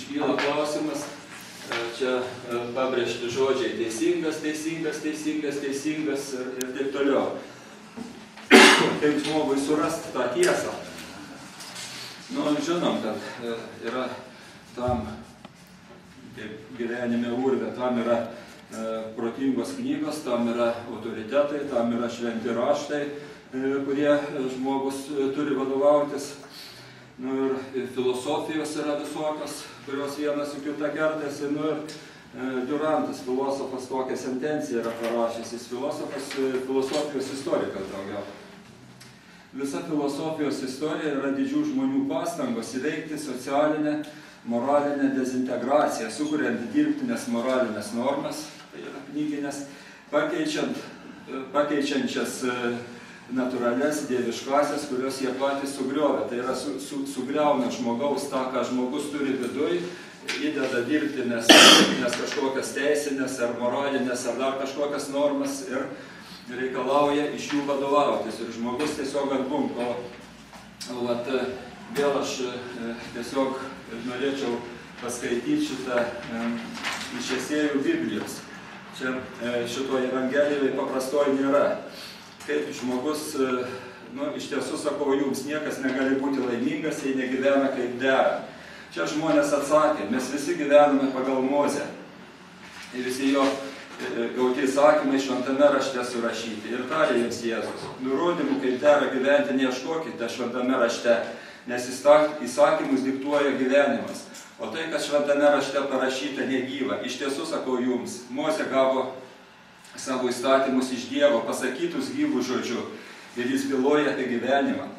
iškyla klausimas, čia pabrėžti žodžiai teisingas, teisingas, teisingas, teisingas ir taip toliau. Kaip žmogui surasti tą tiesą? Nu, žinom, kad yra tam, kaip gyvenime urve, tam yra protingos knygos, tam yra autoritetai, tam yra šventi raštai, kurie žmogus turi vadovautis. Nu, ir filosofijos yra visokios, kurios vienas su kita kertasi. Nu, ir Durantas, filosofas, tokią sentenciją yra parašęs. Jis filosofas, filosofijos istorikas daugiau. Visa filosofijos istorija yra didžių žmonių pastangos įveikti socialinę, moralinę dezintegraciją, sukuriant dirbtinės moralinės normas, tai yra knyginės, pakeičiančias natūrales, dieviškasias, kurios jie patys sugriovė. Tai yra sugriauna žmogaus tą, ką žmogus turi viduj, įdeda dirbtinės kažkokias teisinės ar moralinės ar dar kažkokias normas ir reikalauja iš jų vadovautis. Ir žmogus tiesiog atbunka. Vat vėl aš tiesiog norėčiau paskaityti šitą iš Esėjų Biblijos. Čia šitoje Evangelijoje paprastoji nėra. Kaip žmogus, nu, iš tiesų sakau jums, niekas negali būti laimingas, jei negyvena kaip dera. Čia žmonės atsakė, mes visi gyvename pagal Mozę. Ir visi jo gauti įsakymai šventame rašte surašyti. Ir tarė jiems Jėzus, nurodymų, kaip dera gyventi, neieškokite šventame rašte, nes įsakymus diktuoja gyvenimas. O tai, kas šventame rašte parašyta, negyva. Iš tiesų sakau jums, Mozė gavo savo įstatymus iš Dievo, pasakytus gyvų žodžiu, ir jis byloja apie gyvenimą.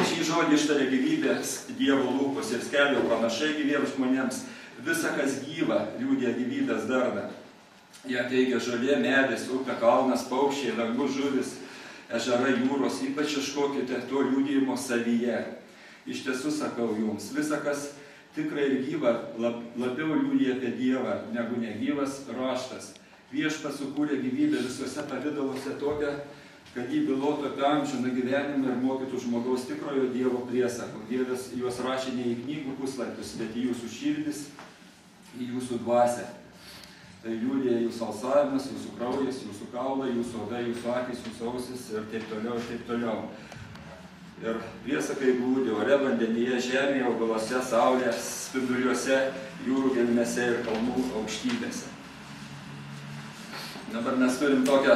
Šį žodį ištarė gyvybės Dievo lūpos ir skelbė pranašai gyviems žmonėms. Visa, kas gyva, liudija gyvybės darną. Jie teigia žolė, medis, upė, kalnas, paukščiai, dangus, žuvis, ežerai, jūros, ypač ieškokite to liudijimo savyje. Iš tiesų sakau jums, visa, kas tikrai ir gyva, labiau liudija apie Dievą, negu negyvas raštas. Viešpats sukūrė gyvybę visuose pavidaluose tokią, kad jį bylotų apie amžiną gyvenimą ir mokytų žmogaus tikrojo Dievo priesakų. Dievas juos rašė ne į knygų puslapius, bet į jūsų širdis, į jūsų dvasią. Tai liudija jūsų alsavimas, jūsų kraujas, jūsų kaulai, jūsų oda, jūsų akys, jūsų ausis ir taip toliau, ir taip toliau. Ir priesakai glūdi ore, vandenyje, žemėje, augaluose, saulės spinduliuose, jūrų gelmėse ir kalnų aukštybėse. Dabar mes turim tokią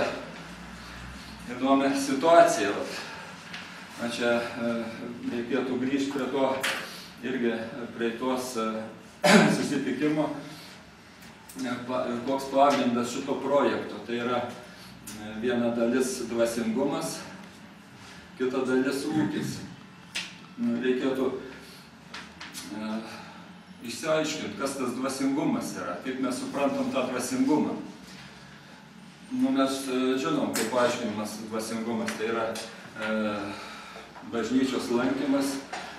įdomią situaciją. Na, čia reikėtų grįžti prie to, irgi prie tos susitikimo, koks pagrindas šito projekto. Tai yra viena dalis dvasingumas, kita dalis ūkis. Reikėtų išsiaiškinti, kas tas dvasingumas yra, kaip mes suprantam tą dvasingumą. Nu, mes žinom, kaip paaiškinimas dvasingumas, tai yra bažnyčios lankymas,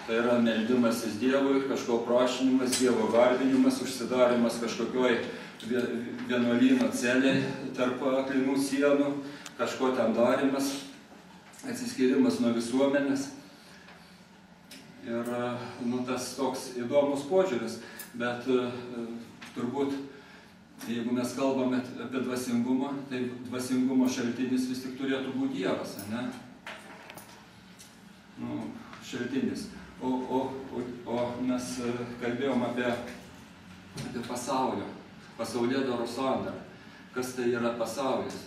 tai yra meldimasis Dievui, kažko prašinimas, Dievo garbinimas, užsidarimas kažkokioj vienuolyno celėj tarp aklinų sienų, kažko ten darimas, atsiskyrimas nuo visuomenės. Ir nu, tas toks įdomus požiūris, bet turbūt jeigu mes kalbame apie dvasingumą, tai dvasingumo šaltinis vis tik turėtų būti Dievas, ne? Nu, šaltinis. O mes kalbėjom apie pasaulėdaro sandarą. Kas tai yra pasaulis?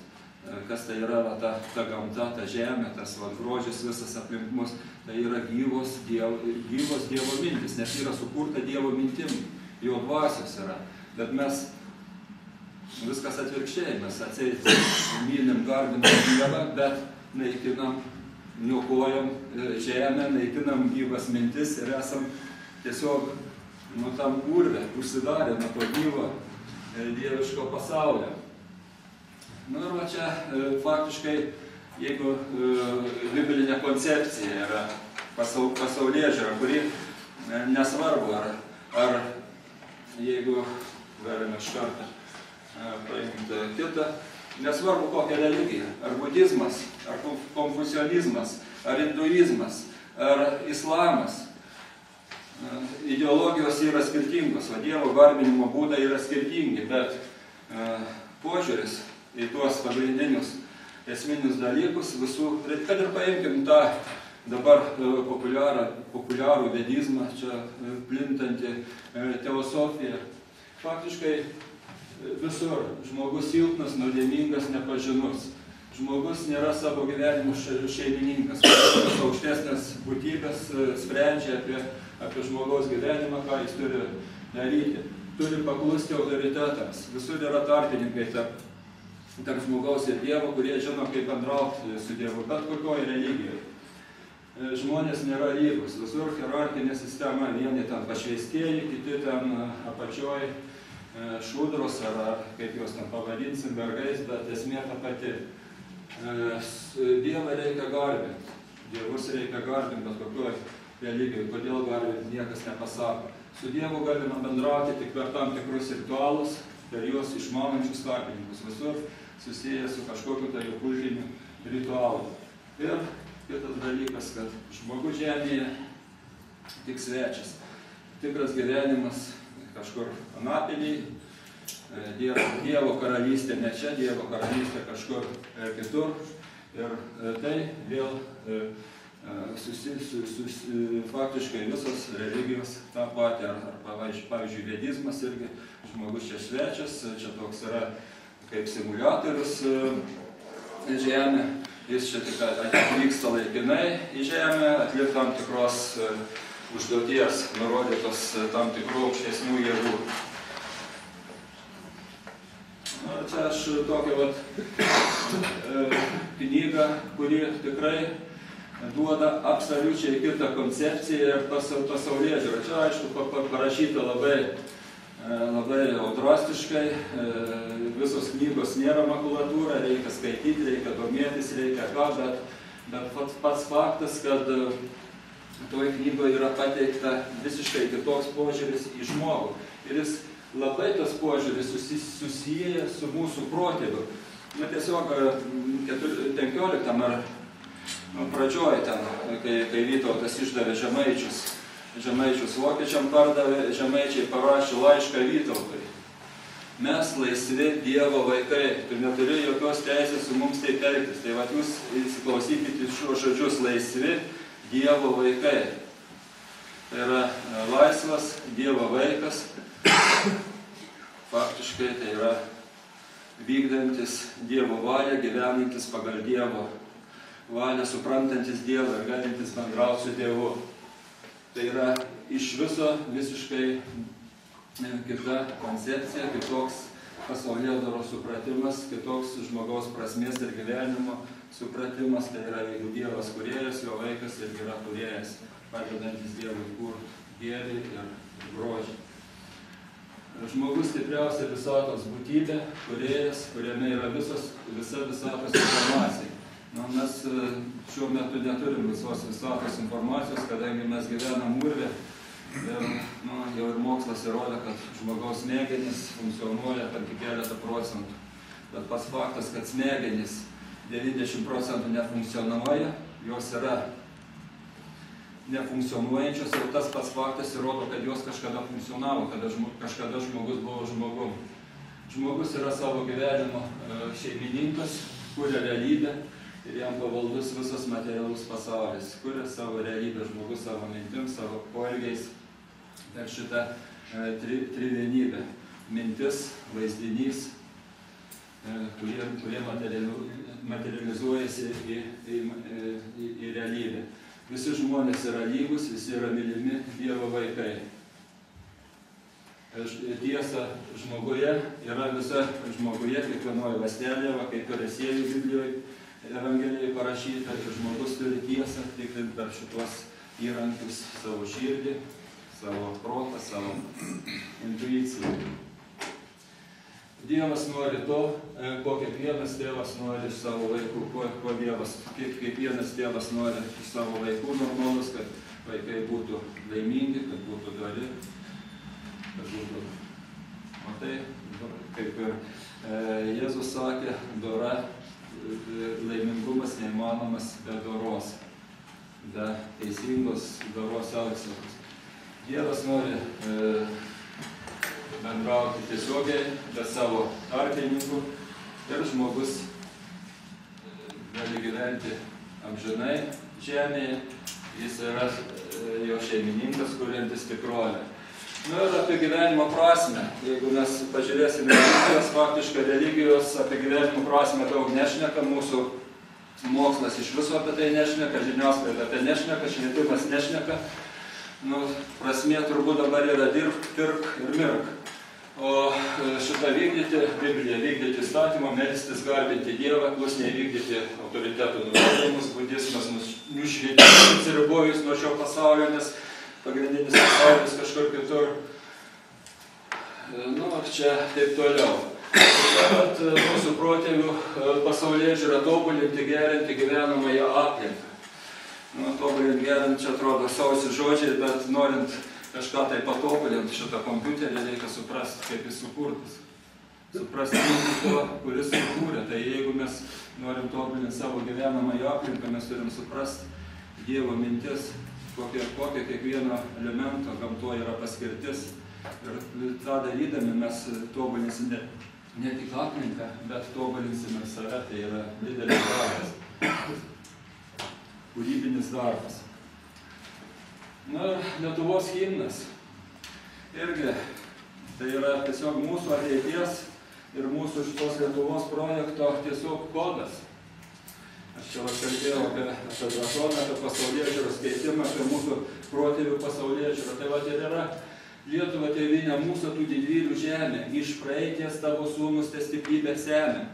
Kas tai yra ta gamta, ta žemė, tas grožis visas aplink mus? Tai yra gyvos Dievo mintis, nes yra sukurta Dievo mintim, jo dvasios yra. Bet mes viskas atvirkščiai, mes atseit mylim, garbinam Dievą, bet naikinam, niokojam žemę, naikinam gyvas mintis ir esam tiesiog nu, tam urve, užsidarę nuo to gyvo dieviško pasaulio. Nu ir va čia faktiškai, jeigu biblinė koncepcija yra pasaulėžiūra, kuri nesvarbu, ar jeigu galime iš karto paimti kitą, nesvarbu kokia religija, ar budizmas, ar konfucianizmas, ar hinduizmas, ar islamas. Į ideologijos yra skirtingos, o Dievo garbinimo būdai yra skirtingi, bet požiūris į tuos pagrindinius esminius dalykus visų, kad ir paimkim tą dabar populiarų vedizmą, čia plintantį teosofiją. Faktiškai visur žmogus silpnas, nuodėmingas, nepažinus. Žmogus nėra savo gyvenimo šeimininkas. Aukštesnės būtybės sprendžia apie žmogaus gyvenimą, ką jis turi daryti. Turi paklusti autoritetams. Visur yra tarpininkai tarp žmogaus ir Dievo, kurie žino, kaip bendrauti su Dievu, bet kokioje religijoje. Žmonės nėra lygus. Visur hierarchinė sistema, vieni ten pašvestieji, kiti ten apačioj šudros ar kaip juos ten pavadinsim, vergais, bet esmė ta pati. Dievą reikia garbinti. Dievus reikia garbinti, bet kokioje religijoje. Kodėl garbinti, niekas nepasako. Su Dievu galima bendrauti tik per tam tikrus ritualus, per juos išmanančius tarpininkus. Visur susiję su kažkokiu tai kultiniu ritualu. Ir kitas dalykas, kad žmogus žemėje tik svečias. Tikras gyvenimas kažkur anapiliai, Dievo karalystė ne čia, Dievo karalystė kažkur kitur. Ir tai vėl faktiškai visos religijos tą patį, ar pavyzdžiui, vedizmas irgi, žmogus čia svečias, čia toks yra kaip simuliatorius žemė, jis čia tik atvyksta laikinai į žemę, atlieka tam tikros užduoties, nurodytos tam tikrų aukštesnių jėgų. Čia aš tokią knygą, kuri tikrai duoda absoliučiai kitą koncepciją ir pasaulėžiūrą. Čia, aišku, parašyta labai drastiškai, visos knygos nėra makulatūra, reikia skaityti, reikia domėtis, reikia ką, bet pats faktas, kad toje knygoje yra pateikta visiškai kitoks požiūris į žmogų. Ir jis labai tas požiūris susiję su mūsų protėviu. Tiesiog 15 ar pradžioj ten, kai Vytautas išdavė Žemaičius vokiečiam pardavė, žemaičiai parašė laišką Vytautui. Mes laisvi Dievo vaikai, tu neturi jokios teisės su mums taip elgtis. Tai vat jūs įsiklausykite šiuos žodžius, laisvi Dievo vaikai. Tai yra laisvas Dievo vaikas. Faktiškai tai yra vykdantis Dievo valią, gyvenantis pagal Dievo valią, suprantantis Dievą ir galintis bendrauti su Dievu. Tai yra iš viso visiškai kita koncepcija, kitoks pasaulėdaros supratimas, kitoks žmogaus prasmės ir gyvenimo supratimas. Tai yra, jeigu Dievas kūrėjas, jo vaikas irgi yra kūrėjas, padedantis Dievui kurti gėrį ir grožį. Žmogus stipriausia visatos būtybė, kūrėjas, kuriame yra visa visatos informacija. Mes šiuo metu neturim visos visatos informacijos, kadangi mes gyvenam urve. Ir jau ir mokslas įrodo, kad žmogaus smegenys funkcionuoja tik keletą procentų. Bet pats faktas, kad smegenys 90% nefunkcionuoja, jos yra nefunkcionuojančios ir tas pats faktas įrodo, kad jos kažkada funkcionavo, kažkada žmogus buvo žmogum. Žmogus yra savo gyvenimo šeimininkas, kuria realybę ir jam pavaldus visas materialus pasaulis. Kuria savo realybę žmogus savo mintim, savo poelgiais per šitą trivienybę. Mintis, vaizdinys, kurie materializuojasi į realybę. Visi žmonės yra lygus, visi yra mylimi Dievo vaikai. Tiesa žmoguje yra visa žmoguje, kiekvienoje ląstelėje, kaip ir Esiejų Biblijoje, Evangelijoje parašyta, ir žmogus turi tiesą tikrinti per šitos įrankius savo širdį, savo protą, savo intuiciją. Dievas nori to, ko kiekvienas tėvas nori iš savo vaikų, ko Dievas, kiekvienas tėvas nori iš savo vaikų normalus, kad vaikai būtų laimingi, kad būtų dori, kad būtų, matai, kaip ir Jėzus sakė, dora, laimingumas neįmanomas be doros, be teisingos doros elgsenos. Dievas nori bendrauti tiesiogiai, be savo tarpininkų ir žmogus gali gyventi amžinai žemėje, jis yra jo šeimininkas, kuriantis tikrovę. Ir apie gyvenimo prasmę. Jeigu mes pažiūrėsime religijos, faktiškai religijos apie gyvenimo prasmę daug nešneka, mūsų mokslas iš viso apie tai nešneka, žiniasklaida apie nešneka, švietimas nešneka. Prasmė turbūt dabar yra dirbk, pirk ir mirk. O šitą vykdyti, Bibliją vykdyti įstatymą, melstis, garbinti Dievą, klusniai vykdyti autoritetų nurodymus, budizmas nušvietimas, atsiribojus nuo šio pasaulio, nes pagrindinis pasaulis kažkur kitur. Čia taip toliau. Tad mūsų protėvių pasaulėžiūrą tobulinti, gerinti gyvenamąją aplinką. Tobulinti, gerinti, čia atrodo sausi žodžiai, bet norint kažką tai patobulinti šitą kompiuterį, reikia suprasti, kaip jis sukurtas. Suprasti to, kuris sukūrė. Tai jeigu mes norim tobulinti savo gyvenamąją aplinką, mes turim suprasti Dievo mintis, kokia kiekvieno elemento gamtoje yra paskirtis. Ir tą darydami mes tobulinsime ne tik aplinką, bet tobulinsime save. Tai yra didelis darbas, kūrybinis darbas. Lietuvos himnas irgi tai yra tiesiog mūsų ateities ir mūsų šitos Lietuvos projekto tiesiog kodas. Aš čia kalbėjau apie drąsoną, apie pasaulėžiūros keitimą, apie mūsų protėvių pasaulėžiūrą. Tai ir yra Lietuva tėvynė mūsų tų didvyrių žemė. Iš praeities tavo sūnus te stiprybę semia.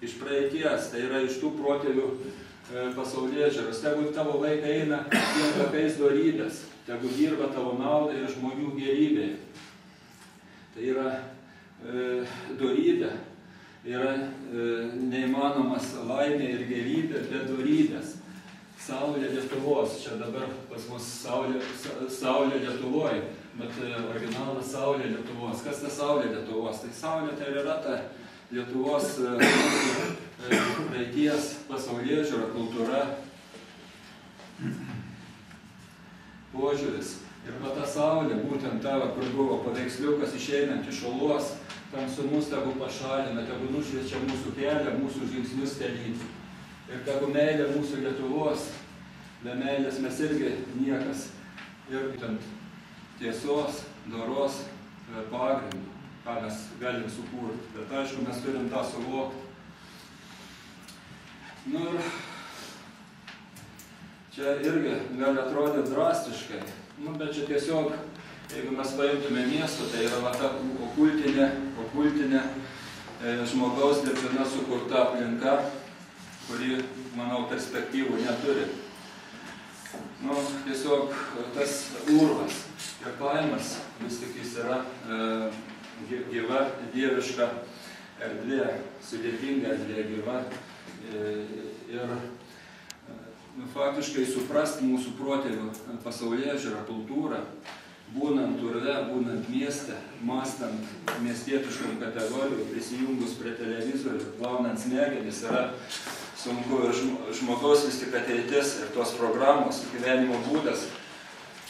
Iš praeities, tai yra iš tų protėvių pasaulėžiūros. Tegu tavo vaikai eina vien tokiais dorybės. Tegu dirba tavo naudai ir žmonių gerybėje. Tai yra dorybė. Yra neįmanomas laimė ir gerybė be dorybės. Saulė Lietuvos. Čia dabar pas mus Saulė Lietuvoje, bet originalas Saulė Lietuvos. Kas ta Saulė Lietuvos? Tai Saulė tai yra ta Lietuvos praeities pasaulėžiūra, kultūra, požiūris. Ir va ta Saulė, būtent ta, kur buvo paveiksliukas išeinant iš olos, tamsumus tegu pašalina, tegu nušviečia mūsų kelią, mūsų žingsnius telyti. Ir tegu meilė mūsų Lietuvos, be meilės mes irgi niekas. Ir būtent tiesos, doros pagrindų, ką mes galim sukurti. Bet aišku, mes turim tą suvokti. Ir čia irgi gali atrodyti drastiškai. Bet čia tiesiog, jeigu mes paimtume miestą, tai yra ta okultinė žmogaus dirbtina sukurta aplinka, kuri, manau, perspektyvų neturi. Tiesiog tas urvas ir kaimas, vis tik jis yra gyva, dieviška erdvė, sudėtinga erdvė, gyva. Ir faktiškai suprasti mūsų protėvių pasaulėžiūrą, kultūrą, būnant urve, būnant mieste, mąstant miestietiškom kategorijom, prisijungus prie televizorių, plaunant smegenis, yra sunku. Ir žmogaus vis tik ateitis ir tos programos, gyvenimo būdas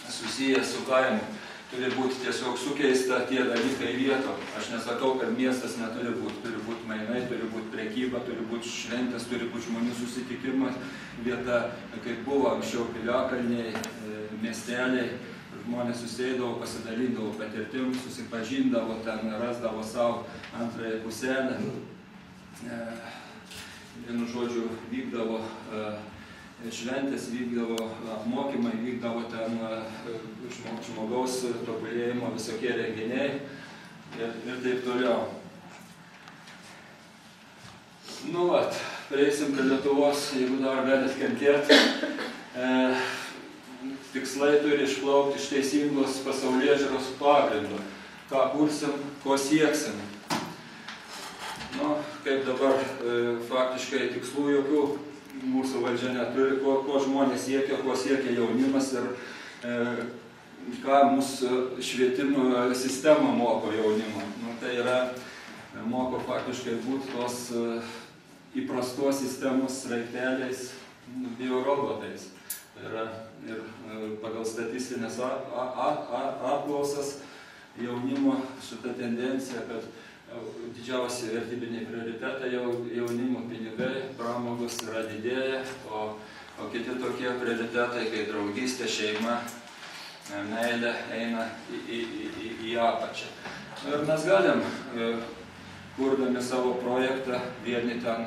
susijęs su kaimu. Turi būti tiesiog sukeista tie dalykai vietom. Aš nesakau, kad miestas neturi būti. Turi būti mainai, turi būti prekyba, turi būti šventės, turi būti žmonių susitikimas vieta, kaip buvo anksčiau piliakalniai, miesteliai. Žmonės susėdavo, pasidalindavo patirtim, susipažindavo, ten rasdavo savo antrąją puselę. Vienu žodžiu, vykdavo šventės, vykdavo apmokymai, vykdavo ten žmogaus tobulėjimo visokie renginiai ir taip toliau. Prieisim prie Lietuvos, jeigu dar galit kentėti. Tikslai turi išplaukti iš teisingos pasaulėžiūros pagrindų. Ką kursim, ko sieksim. Kaip dabar faktiškai tikslų jokių mūsų valdžia neturi, ko žmonės siekia, ko siekia jaunimas ir ką mūsų švietimo sistema moko jaunimą. Tai yra, moko faktiškai būti tos įprastos sistemos sraigteliais, biorobotais. Tai yra ir pagal statistinės apklausas jaunimo šita tendencija, kad didžiausi vertybiniai prioritetai jaunimo pinigai, pramogos yra didėja, o kiti tokie prioritetai, kai draugystė, šeima, meilė eina į apačią. Ir mes galim, kurdami savo projektą, vieni ten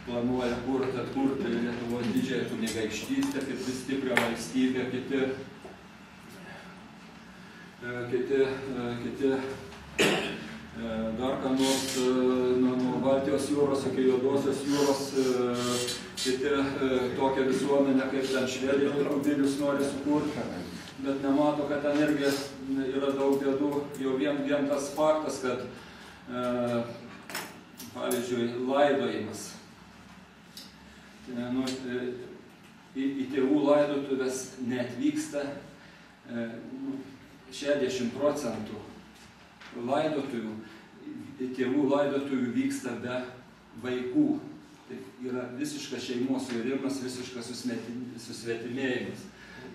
planuoja atkurti Lietuvos didžiąją kunigaikštystę, kaip stiprią valstybę, kiti dar ką nors nuo Baltijos jūros iki Juodosios jūros, kiti tokią visuomenę, kaip ten Švedija, Kubilius nori sukurti, bet nemato, kad ten irgi yra daug bėdų. Jau vien tas faktas, kad, pavyzdžiui, laidojimas. Į tėvų laidotuvės neatvyksta 60% laidotuvių, tėvų laidotuvių vyksta be vaikų. Tai yra visiškas šeimos suirimas, visiškas susvetimėjimas.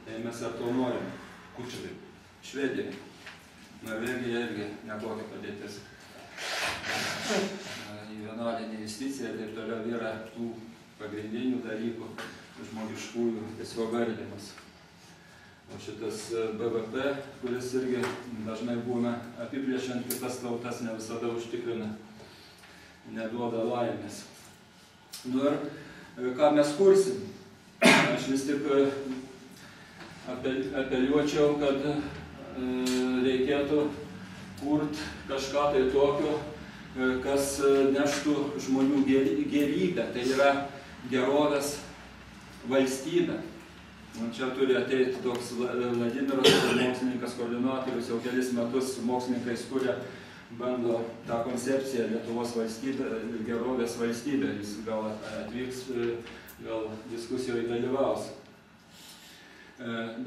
Tai mes ar to norim? Kur čia taip? Švedija. Norvegija irgi netokia padėtis. Į vienuolinį investiciją ir taip toliau yra tų pagrindinių dalykų, žmogiškųjų tiesiog ardymas. O šitas BVP, kuris irgi dažnai būna apiplėšiant kitas tautas, ne visada užtikrina, neduoda laimės. Nu ir ką mes kursim? Aš vis tik apeliuočiau, kad reikėtų kurti kažką tai tokio, kas neštų žmonių gerybę, tai yra gerovės valstybė. Čia turi ateiti toks Vladimiras, mokslininkas, koordinatorius, jau kelis metus su mokslininkais kuria, bando tą koncepciją Lietuvos valstybė, gerovės valstybė. Jis gal atvyks, gal diskusijoje dalyvaus.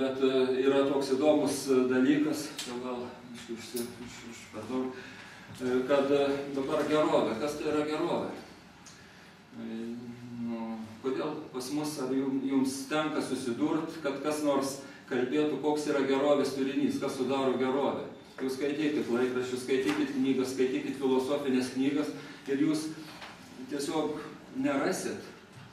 Bet yra toks įdomus dalykas, gal užpardau, kad dabar gerovė. Kas tai yra gerovė? Kodėl pas mus, ar jums tenka susidurti, kad kas nors kalbėtų, koks yra gerovės turinys, kas sudaro gerovę? Jūs skaitykit laikraščius, skaitykit knygas, skaitykit filosofinės knygas ir jūs tiesiog nerasit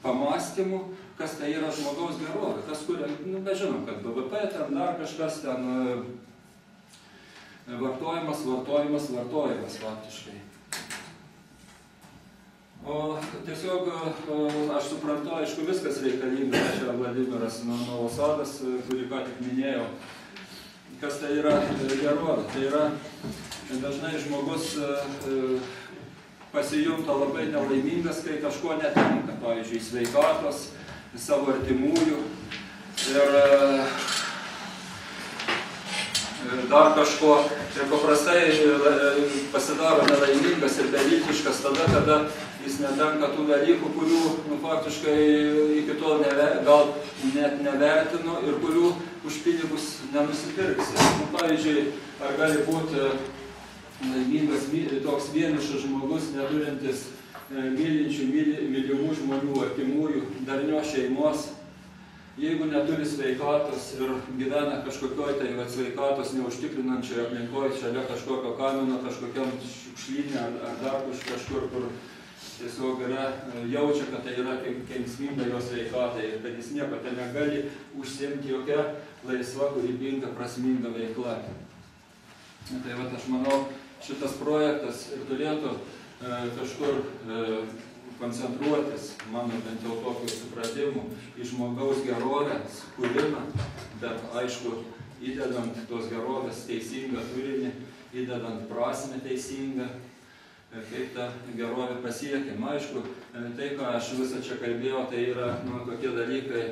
pamąstymų, kas tai yra žmogaus gerovė, kas kuria, mes žinom, kad BVP, ten dar kažkas, ten vartojimas faktiškai. O tiesiog aš suprantu, aišku, viskas reikalinga, čia Vladimiras Novosadas, kurį ką tik minėjau, kas tai yra gerovė. Tai yra dažnai žmogus pasijunta labai nelaimingas, kai kažko netenka, pavyzdžiui, sveikatos, savo artimųjų ir dar kažko. Ir paprastai pasidaro nelaimingas ir beviltiškas tada, kada jis netenka tų dalykų, kurių faktiškai iki tol gal net nevertino ir kurių už pinigus nenusipirksi. Pavyzdžiui, ar gali būti laimingas toks vienišas žmogus, neturintis mylinčių, mylimų žmonių, artimųjų, darnios šeimos, jeigu neturi sveikatos ir gyvena kažkokioj tai sveikatos neužtikrinančioje aplinkoje, šalia kažkokio kamino, kažkokiam šiukšlyne ar dar kažkur, kur tiesiog jaučia, kad tai yra kenksminga jo sveikatai ir kad jis nieko tai negali užsiimti jokia laisva, kūrybinga, prasminga veikla. Tai vat, aš manau, šitas projektas ir turėtų kažkur koncentruotis, mano bent jau tokiu supratimu, į žmogaus gerovės kūrimą, bet aišku, įdedant tos gerovės teisingą turinį, įdedant prasmę teisingą, kaip tą gerovę pasiekėm. Aišku, tai, ką aš visą čia kalbėjau, tai yra tokie dalykai,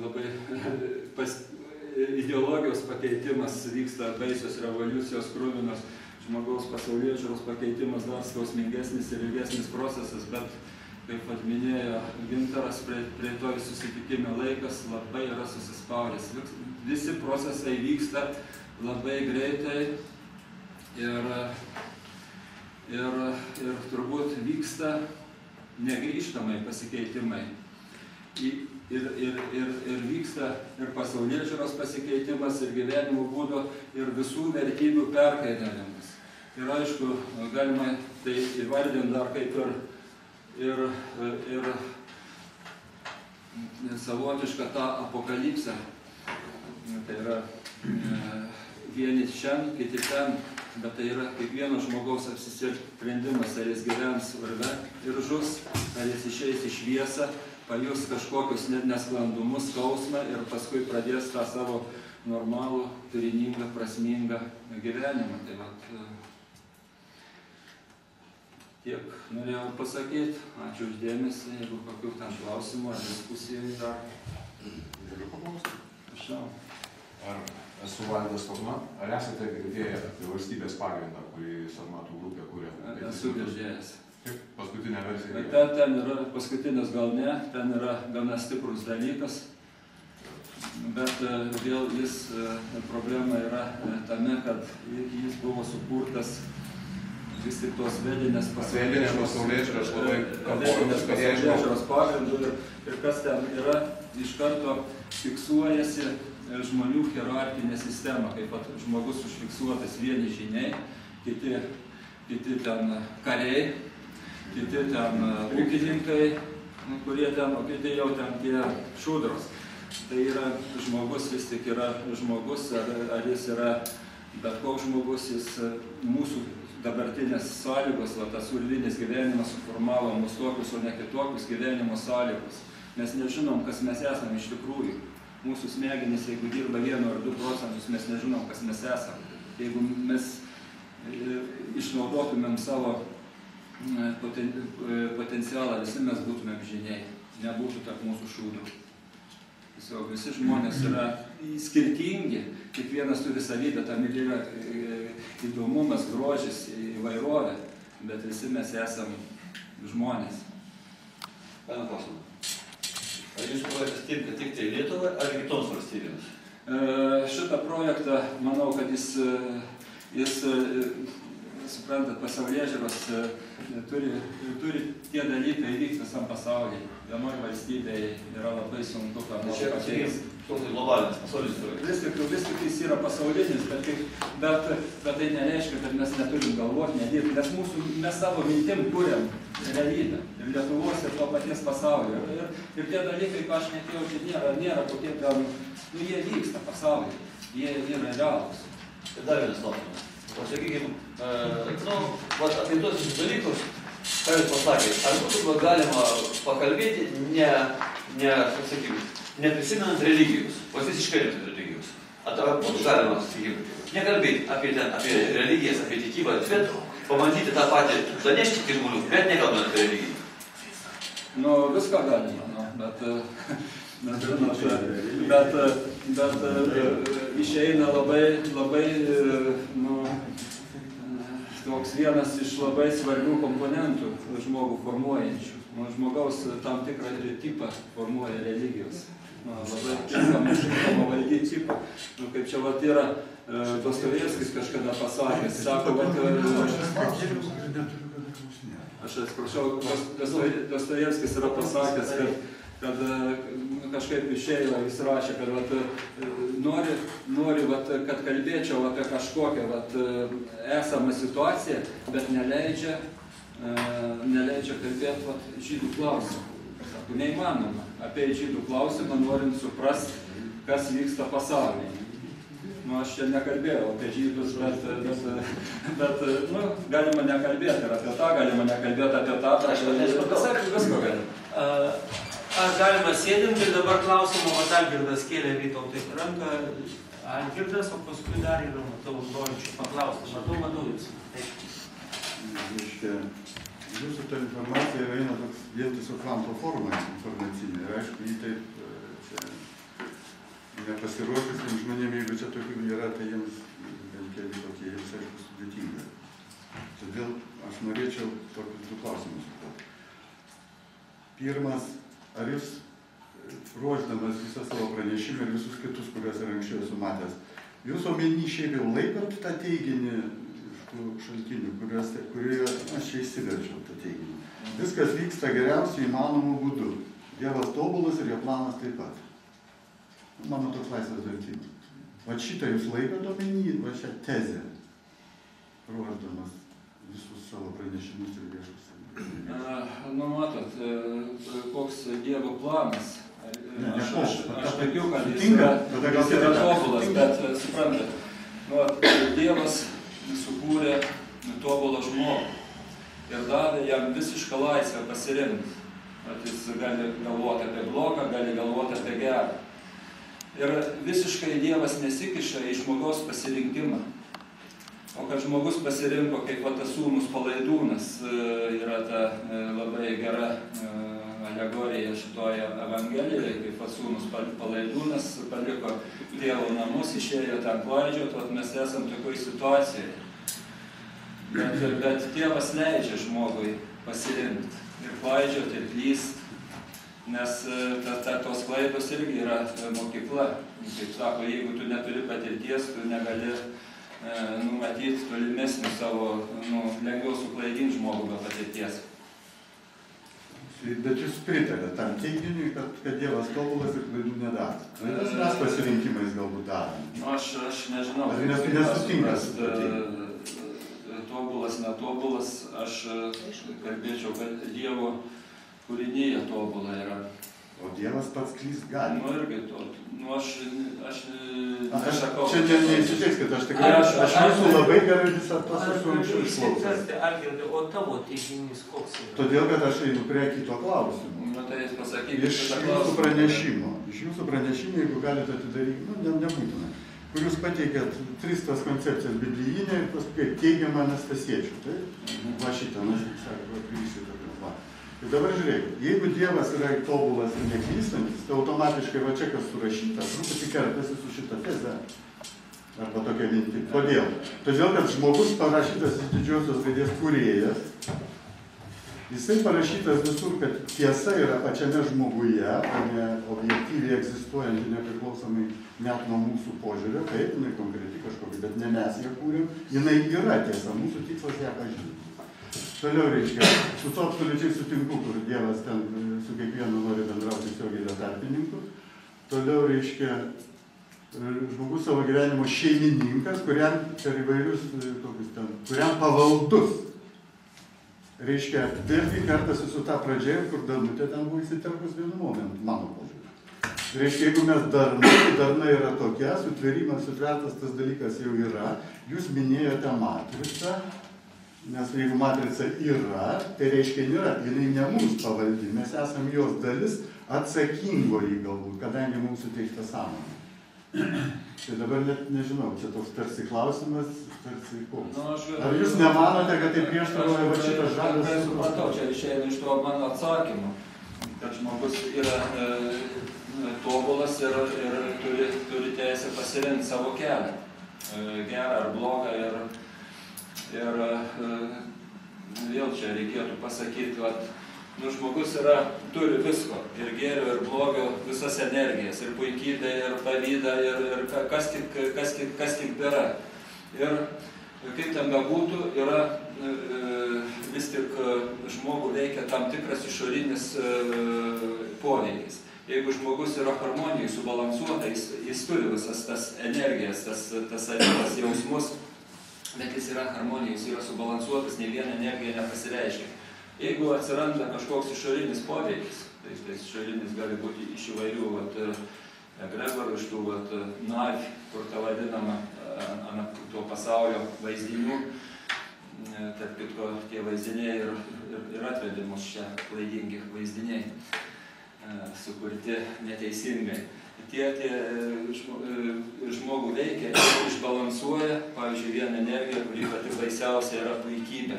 labai ideologijos pakeitimas vyksta, baisios revoliucijos, kruvinos, žmogaus pasauliečiaus pakeitimas dar skausmingesnis ir ilgesnis procesas, bet, kaip minėjo Gintaras, prie to susitikime laikas labai yra susispaudęs. Visi procesai vyksta labai greitai ir turbūt vyksta negrįžtamai pasikeitimai. ir vyksta ir pasaulėžiūros pasikeitimas, ir gyvenimo būdo, ir visų vertybių perkainojimas. Ir aišku, galima tai įvardinti dar kaip ir savotišką tą apokalipsę. Tai yra vieni šiandien, kiti ten, bet tai yra kiekvieno žmogaus apsisprendimas, ar jis gyvens urve ir žus, ar jis išeis į šviesą, pajus kažkokius nesklandumus, skausmą ir paskui pradės tą savo normalų, turiningą, prasmingą gyvenimą. Tai vat, tiek norėjau pasakyti. Ačiū uždėmesį. Jeigu kokių ten klausimų ar diskusijų dar. Galiu paklausti? Prašau. Ar esu Valdas Stogna? Ar esate girdėję apie valstybės pagrindą, kurį Sarmatų grupė kūrė? Esu girdėjęs. Kaip paskutinė versija? Ten yra, paskutinis gal ne, ten yra gana stiprus dalykas, bet vėl problema yra tame, kad jis buvo sukurtas vis tik tos vedinės pasaulėžiūros pagrindų ir kas ten yra, iš karto fiksuojasi žmonių hierarchinė sistema, kaip pat žmogus užfiksuotas vieni žiniai, kiti ten kariai, kiti ten ūkininkai, kurie ten, o kiti jau ten tie šūdros. Tai yra žmogus, vis tik yra žmogus, ar jis yra bet koks žmogus, jis mūsų dabartinės sąlygos, tas urvinis gyvenimas suformavo mus tokius, o ne kitokius gyvenimo sąlygos. Mes nežinom, kas mes esame iš tikrųjų. Mūsų smegenys, jeigu dirba 1 ar 2%, mes nežinom, kas mes esame. Jeigu mes išnaudotumėm savo potencialą, visi mes būtumėm žiniai, nebūtų tarp mūsų šūdų. Tiesiog visi žmonės yra skirtingi, kiekvienas turi savybę, tam yra įdomumas, grožis, įvairovė, bet visi mes esam žmonės. Vieną klausimą. Ar jūsų projektas tinka tik tai Lietuvai ar kitoms valstybėms? Šitą projektą, manau, kad jis suprantat, pasaulėžiūros turi tie dalykai įvykti visam pasaulyje. Vienoj valstybėje yra labai sunku ką nors pakeisti. Toks globalinis pasaulinis projektas. Vis tik jis yra pasaulinis, bet tai nereiškia, kad mes neturim galvoti, nedirbti, nes mes savo mintim kuriam realybę. Ir Lietuvos, ir to paties pasaulio. Ir tie dalykai, ką aš nekėjau, tai nėra kokie ten, jie vyksta pasaulyje, jie yra realūs. Ir dar vienas klausimas. Pasakykime, apie tuos dalykus, ką jūs pasakėte, ar būtų galima pakalbėti neprisimenant religijos, o visiškai religijos? Ar būtų galima, sakykime, nekalbėti apie religijas, apie tikybą, bet pabandyti tą patį, danešti iki žmonių, bet nekalbant apie religiją? Nu, viską galima, bet išeina labai toks vienas iš labai svarbių komponentų žmogų formuojančių. Žmogaus tam tikrą tipą formuoja religijos. Labai tinkamą valdyti tipą. Kaip čia vat yra Dostojevskis kažkada pasakęs, sako, aš atsiprašau, Dostojevskis yra pasakęs, kad kažkaip išėjo, jis rašė, kad nori, kad kalbėčiau apie kažkokią esamą situaciją, bet neleidžia kalbėti žydų klausimą. Sako, neįmanoma apie žydų klausimą, norint suprasti, kas vyksta pasaulyje. Aš čia nekalbėjau apie žydus, bet galima nekalbėti ir apie tą, galima nekalbėti apie tą. Visko galima. Ar galima sėdinti ir dabar klausimą, Algirdas kėlė Vytautai ranką, Algirdas, o paskui dar yra, matau, norinčių paklausti. Matau jūs. Jūsų ta informacija eina toks vientiso kvanto forma informacinė. Ir aišku, jį taip nepasiruošusiems žmonėms, jeigu čia tokių yra, tai jiems keli tokie, jiems aišku sudėtinga. Todėl aš norėčiau tokius 2 klausimus. Pirmas, ar jūs, ruošdamas visą savo pranešimą ir visus kitus, kuriuos ir anksčiau esu matęs, jūs omeny šiaip jau laikot tą teiginį iš tų šaltinių, kurie aš čia įsiverčiau tą teiginį. Viskas vyksta geriausiu įmanomu būdu. Dievas tobulas ir jo planas taip pat. Mano toks laisvas vertimas. Va šitą jūs laikot omeny, va šią tezę, ruošdamas visus savo pranešimus ir viešus. Nu, matot, koks Dievo planas. Aš tikiu, kad jis yra tobulas, bet suprantat, Dievas sukūrė tobulą žmogų ir davė jam visišką laisvę pasirinkti. Jis gali galvoti apie blogą, gali galvoti apie gerą. Ir visiškai Dievas nesikiša į žmogaus pasirinkimą. O kad žmogus pasirinko, kaip tas sūnus Palaidūnas, yra ta labai gera alegorija šitoje Evangelijoje, kaip sūnus Palaidūnas paliko tėvo namus, išėjo ten klaidžioti, mes esam tokioj situacijoje. Bet tėvas leidžia žmogui pasirinkti ir klaidžioti, ir klysti, nes tos klaidos irgi yra mokykla. Kaip sako, jeigu tu neturi patirties, tu negali numatyti tolimesnį savo, lengviau suklaidinti žmogų be patirties. Bet jūs pritarėte tam teiginiui, kad Dievas tobulas ir klaidų nedaro. Mes pasirinkimais galbūt darome. Aš nežinau. Ar nesutinkas? Tobulas, netobulas, aš kalbėčiau, kad Dievo kūrinyje tobula yra. O Dievas pats klyst gali. Irgi to. Aš sakau. Čia neįsiteiskit, aš tikrai, aš jūsų labai gerai visą tos esu anksčiau išklausęs. Algirdai, o tavo teiginys koks yra? Todėl, kad aš einu prie kito klausimo. Tai pasakykit, Iš jūsų pranešimo, jeigu galite atidaryti, nebūtina, kur jūs pateikėt 3 tos koncepcijas biblijinė ir paskui teigiamą Anastasiečių. Tai va šitą, sako, grįžti tokią va. Ir dabar žiūrėkit, jeigu Dievas yra tobulas ir neklystantis, tai automatiškai va čia kas surašyta, truputį kertasi su šita teze. Arba tokia mintim. Kodėl? Todėl, kad žmogus parašytas iš didžiosios raidės kūrėjas, jisai parašytas visur, kad tiesa yra pačiame žmoguje, o ne objektyviai egzistuojanti nepriklausomai net nuo mūsų požiūrio, taip, jinai konkreti kažkokia, bet ne mes ją kūrėm, jinai yra tiesa, mūsų tikslas ją pažinti. Toliau reiškia, su to absoliučiai sutinku, kur Dievas ten su kiekvienu nori bendrauti tiesiogiai be tarpininkų. Toliau reiškia, žmogus savo gyvenimo šeimininkas, kuriam per įvairius tokius ten, kuriam pavaldus. Reiškia, vėlgi kartasi su tą pradžioje, kur Danutė ten buvo įsiterpus vienu momentu, mano požiūrį. Reiškia, jeigu mes darna yra tokia, sutvėrimas, sutvertas tas dalykas jau yra, jūs minėjote matricą, nes jeigu matrica yra, tai reiškia nėra, jinai ne mums pavaldi, mes esam jos dalis atsakingoji galbūt, kadangi mums suteikta sąmonė. Tai dabar net nežinau, čia toks tarsi klausimas, tarsi koks. Ar jūs nemanote, kad tai prieštaroja va šitas žalias? Aš supratau, čia išeina iš to mano atsakymo, kad žmogus yra tobulas ir turi teisę pasirinkti savo kelią, gerą ar blogą. Ir vėl čia reikėtų pasakyti, kad žmogus turi visko, ir gėrio, ir blogio, visas energijas, ir puikybę, ir pavydą, ir kas tik bėra. Ir kaip ten bebūtų, vis tik žmogų veikia tam tikras išorinis poveikis. Jeigu žmogus yra harmonijai subalansuotas, jis turi visas tas energijas, tas savybės jausmus, bet jis yra harmonijai, jis yra subalansuotas, nei viena energija nepasireiškia. Jeigu atsiranda kažkoks išorinis poveikis, tai išorinis gali būti iš įvairių egregorų, iš tų navi, kur ta vadinama to pasaulio vaizdinių, tarp kitko tie vaizdiniai ir atvedė mus čia klaidingi vaizdiniai, sukurti neteisingai. Tie žmogų veikia ir išbalansuoja, pavyzdžiui, vieną energiją, kuri pati baisiausia yra puikybė,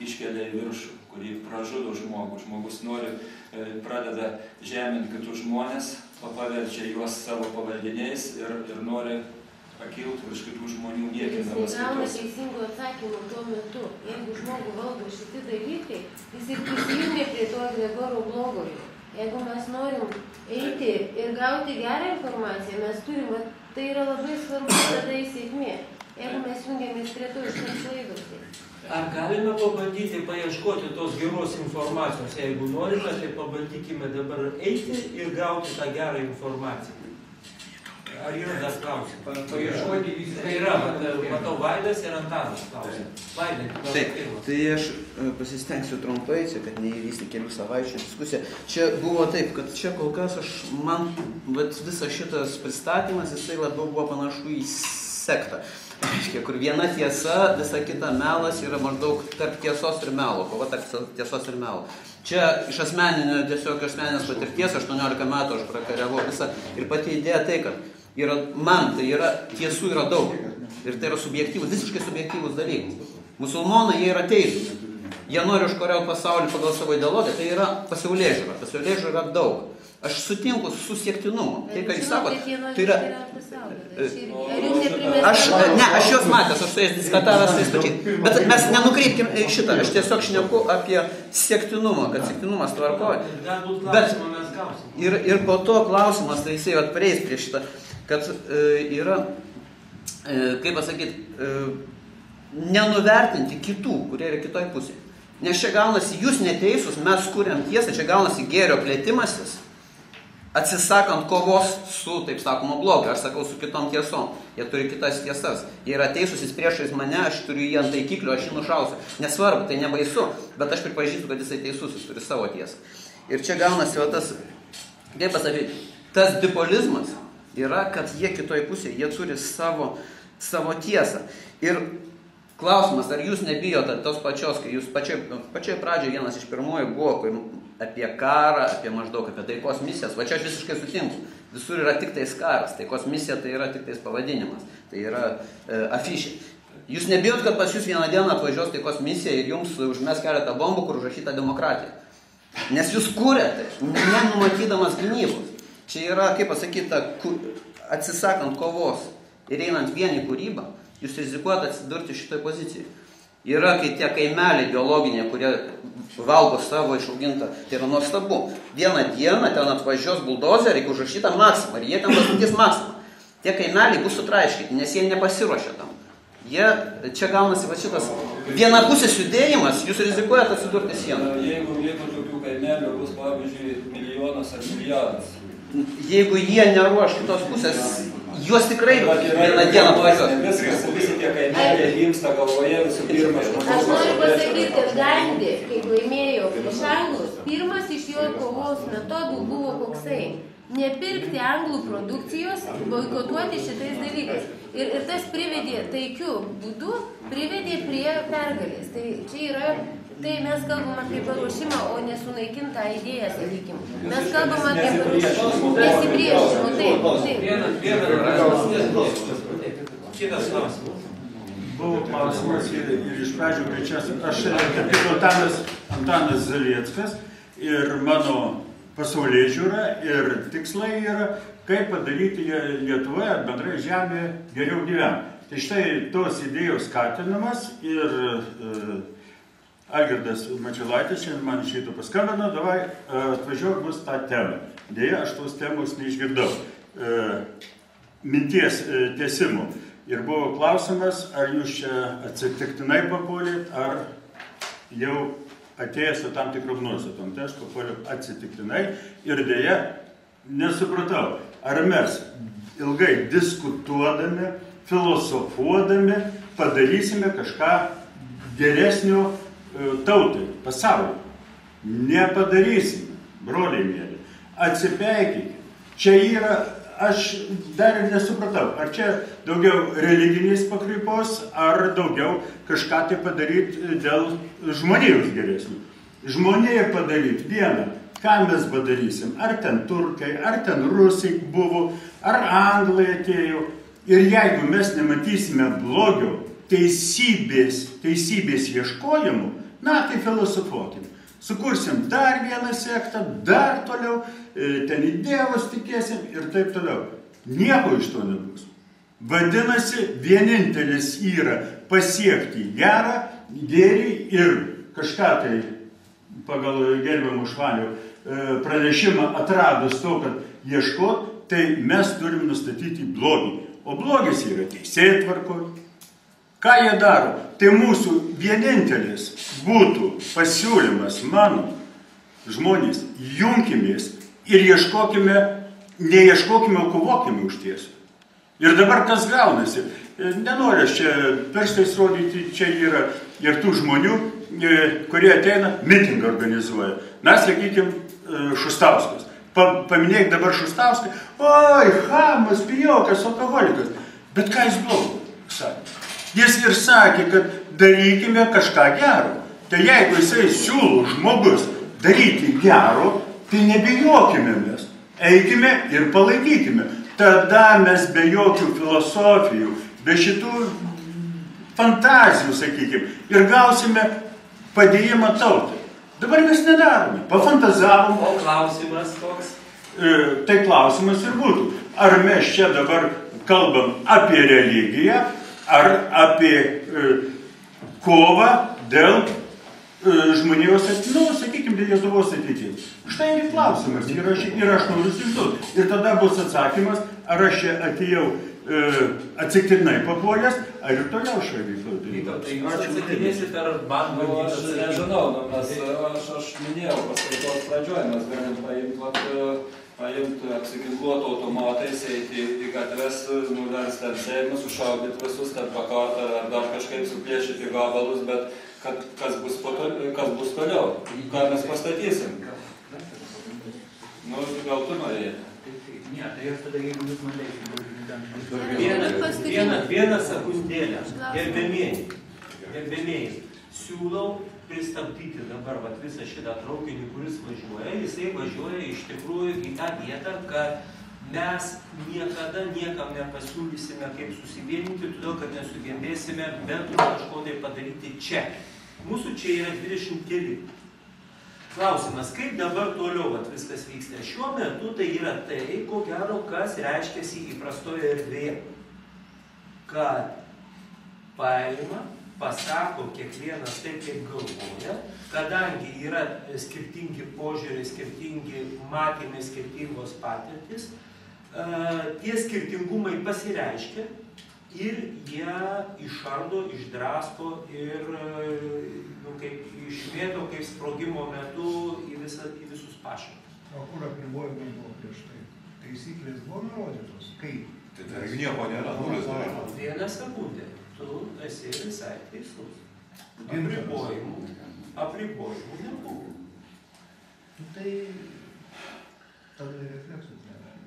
iškelia į viršų, kuri pražudo žmogų. Žmogus pradeda žeminti kitus žmonės, paverčia juos savo pavaldiniais ir nori pakilti virš kitų žmonių niekindamas kitus. Jis gauna teisingų atsakymų tuo metu. Jeigu žmogų valdo šitie dalykai, jis ir prisijungia prie to egregoro blogojo. Jeigu mes norim eiti ir gauti gerą informaciją, mes turim, tai yra labai svarbu tada į sėkmė. Jeigu mes jungiamės prie to iš šlaidosi. Ar galime pabandyti paieškoti tos geros informacijos? Jeigu norime, tai pabandykime dabar eiti ir gauti tą gerą informaciją. Ar yra dar klausimas? Paieškoti visi. Tai yra, matau, Vaidas ir Antanas klausia. Vaidai, Taip, tai aš pasistengsiu trumpai, kad neįvysti kelių savaičių diskusiją. Čia buvo taip, kad čia kol kas man visas šitas pristatymas, jisai labiau buvo panašu į sektą. Aiškiai, kur viena tiesa, visa kita melas yra maždaug tarp tiesos ir melo, kova tarp tiesos ir melo. Čia iš asmeninės patirties, 18 metų aš prakariavau visą ir pati idėja tai, kad tai yra tiesų yra daug ir tai yra subjektyvus, visiškai subjektyvus dalykas. Musulmonai, jie yra teisūs, jie nori užkariauti pasaulį pagal savo ideologiją, tai yra pasaulėžiūra yra daug. Aš sutinku su siektinumu. Tai, ką jūs sakot, tai yra... Aš juos matęs, aš su jais diskutavęs tais pačiais. Bet mes nenukreipkim šitą, aš tiesiog šneku apie siektinumą, kad siektinumas tvarkoja. Bet ir po to klausimas, tai jisai prieis prie šitą, kad yra, kaip pasakyti, nenuvertinti kitų, kurie yra kitoj pusėje. Nes čia gaunasi, jūs neteisūs, mes kuriam tiesą, čia gaunasi gėrio plėtimasis, atsisakant kovos su, taip sakoma, blogiu, aš sakau, su kitom tiesom. Jie turi kitas tiesas. Jie yra teisūs, jis priešais mane, aš turiu jį ant taikiklio, aš jį nušausiu. Nesvarbu, tai nebaisu, bet aš pripažįstu, kad jisai teisus, jis turi savo tiesą. Ir čia gaunasi tas, kaip pasakyti, tas bipolizmas yra, kad jie kitoj pusėje, jie turi savo tiesą. Ir klausimas, ar jūs nebijote tos pačios, kai jūs pačioje pradžioje vienas iš pirmųjų buvo, apie karą, apie maždaug apie taikos misijas, va čia aš visiškai sutinku. Visur yra tik tais karas, taikos misija tai yra tik tais pavadinimas, tai yra afišė. Jūs nebijot, kad pas jūs vieną dieną atvažiuos taikos misija ir jums užmes keletą bombų, kur užrašyta demokratija. Nes jūs kūrėte, nenumatydamas gynybos. Čia yra, kaip pasakyta, atsisakant kovos ir einant vien į kūrybą, jūs rizikuojate atsidurti šitoj pozicijai. Yra kai tie kaimeliai biologiniai, kurie valgo savo išaugintą, tai yra nuostabu. Vieną dieną ten atvažiuos buldozeriai, reikia užrašytą maksimą ir jie ten pasakys maksimą. Tie kaimeliai bus sutraiškyti, nes jie nepasiruošė tam. Čia gaunasi va šitas vienapusis judėjimas, jūs rizikuojate atsidurti sieną. Jeigu tokių kaimelių bus, pavyzdžiui, milijonas ar milijardas. Jeigu jie neruoš kitos pusės, juos tikrai vieną dieną atvažiuos. Visi tie kaimeliai gimsta galvoje visų pirma. Aš noriu pasakyti, kad Gandhi, kaip laimėjo prieš anglus, pirmas iš jo kovos metodų buvo koksai. Nepirkti anglų produkcijos, boikotuoti šitais dalykais. Ir tas privedė taikiu būdu, privedė prie pergalės. Tai čia yra, tai mes kalbam apie paruošimą, o nesunaikintą idėją, sakykim. Mes kalbam apie paruošimą, nesipriešimą, taip. Kitas klausimas. Buvo klausimas ir iš pradžių greičiausiai, aš Antanas Zalieckas ir mano pasaulėžiūra ir tikslai yra, kaip padaryti Lietuvoje ar bendrai žemėje geriau gyventi. Tai štai tos idėjos skatinamas ir Algirdas Mačiulaitis šiandien man iš ryto paskambino, davai atvažiuok bus tą temą. Deja, aš tos temos neišgirdau. Minties tęsimo. Ir buvo klausimas, ar jūs čia atsitiktinai papuolėt, ar jau atėjęs su tam tikrom nuostatom. Tai aš papuoliau atsitiktinai ir deja nesupratau, ar mes ilgai diskutuodami, filosofuodami padarysime kažką geresnio tautai, pasauliui. Nepadarysime, broliai mėly. Atsipeikite. Čia yra, aš dar ir nesupratau, ar čia daugiau religinės pakrypos, ar daugiau kažką tai padaryti dėl žmonijos geresnių. Žmonėje padaryti vieną, ką mes padarysim, ar ten turkai, ar ten rusai buvo, ar anglai atėjo. Ir jeigu mes nematysime blogio teisybės ieškojimų, na, tai filosofuokim. Sukursim dar vieną sektą, dar toliau, ten į dievus tikėsim ir taip toliau. Nieko iš to nebus. Vadinasi, vienintelis yra pasiekti gėrį ir kažką tai pagal gerbiamų Švanio pranešimą atradus to, kad ieškot, tai mes turim nustatyti blogį. O blogis yra teisėtvarkoj, Ką jie daro? Tai mūsų vienintelis būtų pasiūlymas mano, žmonės, junkimės ir neieškokime, o kovokime už tiesą. Ir dabar kas gaunasi? Nenoriu aš čia pirštais rodyti, čia yra ir tų žmonių, kurie ateina, mitingą organizuoja. Mes, sakykime, Šustauskas. Paminėk dabar Šustauską. Oi, chamas, pijokas, alkoholikas. Bet ką jis blogo sakė? Jis ir sakė, kad darykime kažką gero. Tai jeigu jisai siūlo žmogus daryti gero, tai nebijokime mes. Eikime ir palaikykime. Tada mes be jokių filosofijų, be šitų fantazijų, sakykime, ir gausime padėjimą tautai. Dabar mes nedarome. Pafantazavom. O klausimas koks? Tai klausimas ir būtų. Ar mes čia dabar kalbam apie religiją, ar apie kovą dėl žmonijos, sakykime, dėl Lietuvos ateities. Štai ir klausimas, ir aš noriu sužinoti. Ir tada bus atsakymas, ar aš čia atėjau atsitiktinai papuolęs, ar ir toliau šią veiklą daryti. Tai jūs atsakinėsit, ar man Aš nežinau, aš minėjau paskaitos pradžioje, mes galim paimti apsiginkluotų automatais, eiti į gatves, nuversti ant Seimą, sušaudyti visus, ten pakartą ar dar kažkaip suplėšyti gabalus, bet kas bus toliau, ką mes pastatysim. Nu, gal tu norėjai? Ne, tai aš tada, jeigu jūs norėsite. Vieną sekundėlę. Gerbėmėjai, siūlau pristabdyti dabar visą šitą traukinį, kuris važiuoja. Jisai važiuoja iš tikrųjų į tą vietą, kad mes niekada niekam nepasiūlysime, kaip susivieninti, todėl kad nesugebėsime bendro kažko tai padaryti čia. Mūsų čia yra 20 keli. Klausimas, kaip dabar toliau viskas vyksta? Šiuo metu tai yra tai, ko gero, kas reiškiasi įprastoje erdvėje. Kad paima, pasako kiekvienas taip, kaip galvoja, kadangi yra skirtingi požiūriai, skirtingi matymai, skirtingos patirtis, tie skirtingumai pasireiškia ir jie išardo, išdrasko ir kaip išmėto, kaip sprogimo metu į visus pašalus. O kur apribojimai buvo prieš tai? Taisyklės buvo nurodytos? Kaip? Tai nieko nėra, nulis nėra. Vieną sekundę. Tu esi visai teisus. Apribojimų nebuvo. Tai tada refleksijos negali.